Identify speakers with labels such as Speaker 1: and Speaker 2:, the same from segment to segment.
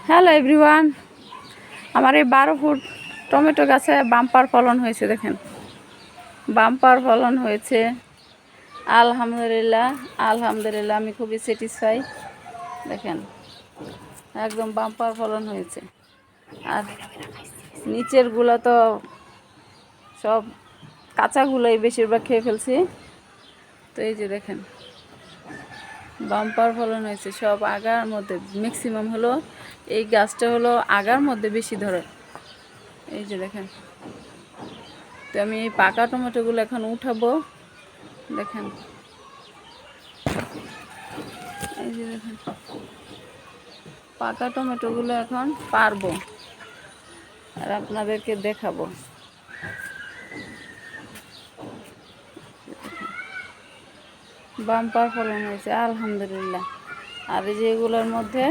Speaker 1: Hello everyone, আমার এই 12 foot tomato গাছে বাম্পার ফলন হয়েছে। দেখেন, বাম্পার ফলন হয়েছে। আলহামদুলিল্লাহ আলহামদুলিল্লাহ, আমি খুবই স্যাটিসফাই। দেখেন, একদম বাম্পার ফলন হয়েছে। আর নিচেরগুলো তো সব কাঁচাগুলোই বেশিরভাগ খেয়ে ফেলছি। তো এই যে দেখেন, বাম্পার ফলন হয়েছে সব আগার মধ্যে। ম্যাক্সিমাম হলো এই গাছটা হলো আগার মধ্যে বেশি ধরে। এই যে দেখেন, তো আমি এই পাকা টমেটোগুলো এখন উঠাবো। দেখেন, এই যে দেখেন, পাকা টমেটোগুলো এখন পারবো আর আপনাদেরকে দেখাবো। বাম্পার ফলন হয়েছে আলহামদুলিল্লাহ। আর এই যে এগুলোর মধ্যে,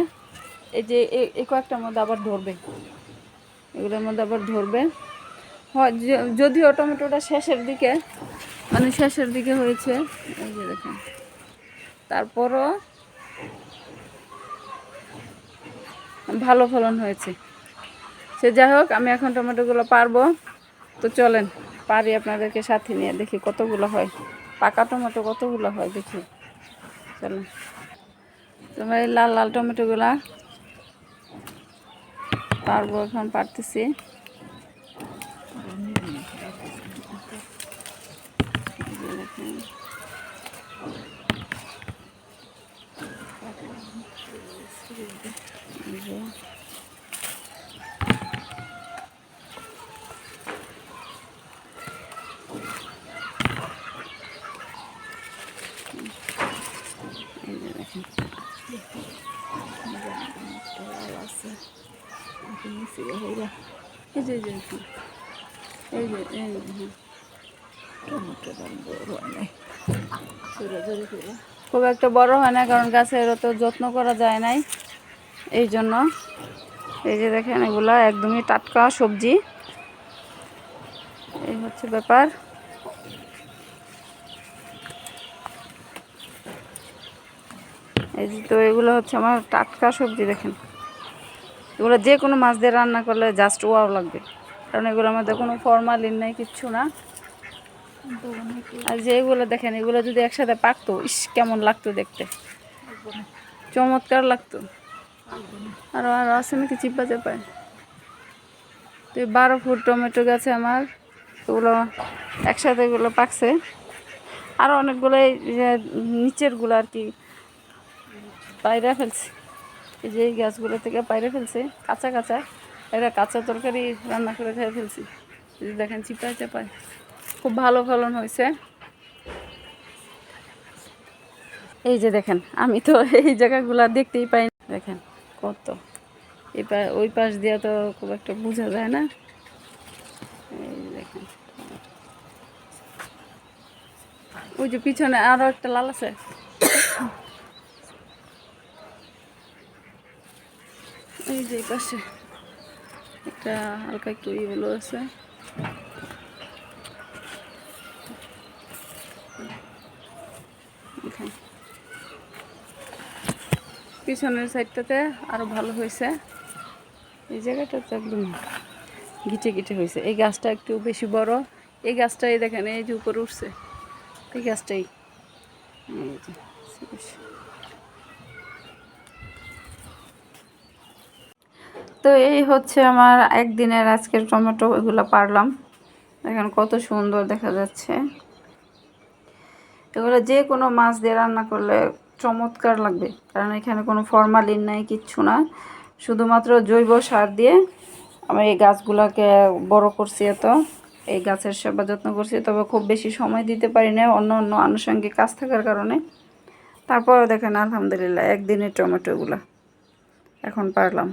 Speaker 1: এই যে এই কয়েকটার মধ্যে আবার ধরবে, এগুলোর মধ্যে আবার ধরবে। হয় যদিও টমেটোটা শেষের দিকে, মানে শেষের দিকে হয়েছে। এই যে দেখেন, তারপরও ভালো ফলন হয়েছে। সে যাই হোক, আমি এখন টমেটোগুলো পারবো। তো চলেন পারি, আপনাদেরকে সাথে নিয়ে দেখি কতগুলো হয়। পাকা টমেটো কতগুলো হয় দেখি, চলেন। তোমার এই লাল লাল টমেটোগুলা পারবো, এখন পারতেছি। খুব একটা বড় হয় না, কারণ গাছের অত যত্ন করা যায় নাই, এই জন্য। এই যে দেখেন, এগুলা একদমই টাটকা সবজি। এই হচ্ছে ব্যাপার। এই যে, তো এগুলো হচ্ছে আমার টাটকা সবজি। দেখেন, এগুলো যে কোনো মাছ দিয়ে রান্না করলে জাস্ট ওয়াও লাগবে, কারণ এগুলোর মধ্যে কোনো ফরমালিন নাই, কিচ্ছু না। আর যে এগুলো দেখেন, এগুলো যদি একসাথে পাকতো, ইস কেমন লাগতো দেখতে, চমৎকার লাগতো। আরও আরও আছে নাকি চিপা চাপায়। তো 12 ফুট টমেটো গাছে আমার এগুলো একসাথে এগুলো পাকছে। আরও অনেকগুলো নিচেরগুলো আর কি পায়রা ফেলছে। এই যে এই গাছগুলো থেকে পায়রা ফেলছে কাঁচা কাঁচা, এরা কাঁচা তরকারি রান্না করে খেয়ে ফেলছি। দেখেন, চিপায় চাপায় খুব ভালো ফলন হয়েছে। এই যে দেখেন, আমি তো এই জায়গাগুলো দেখতেই পাই। দেখেন কত, ওই পাশ দিয়ে তো খুব একটা বোঝা যায় না। এই দেখেন, ওই যে পিছনে আরো একটা লাল আছে। এই যে পাশে একটা হালকা একটু ইয়েলো আছে। পিছনের সাইডটাতে আরো ভালো হয়েছে। এই জায়গাটা তো একদম গিটে গিটে হয়েছে। এই গাছটা একটু বেশি বড়। এই গাছটাই দেখেন, এই যে উপরে উঠছে, এই গাছটাই। তো এই হচ্ছে আমার একদিনের আজকের টমেটো, এগুলো পারলাম। দেখেন কত সুন্দর দেখা যাচ্ছে। এগুলো যে কোনো মাছ দিয়ে রান্না করলে চমৎকার লাগবে, কারণ এখানে কোনো ফরমালিন নাই, কিচ্ছু না। শুধুমাত্র জৈব সার দিয়ে আমি এই গাছগুলোকে বড় করছি। এত এই গাছের সেবা যত্ন করছি, তবে খুব বেশি সময় দিতে পারি না অন্য অন্য আনুষঙ্গিক কাজ থাকার কারণে। তারপরে দেখেন আলহামদুলিল্লাহ একদিনের টমেটোগুলো এখন পারলাম।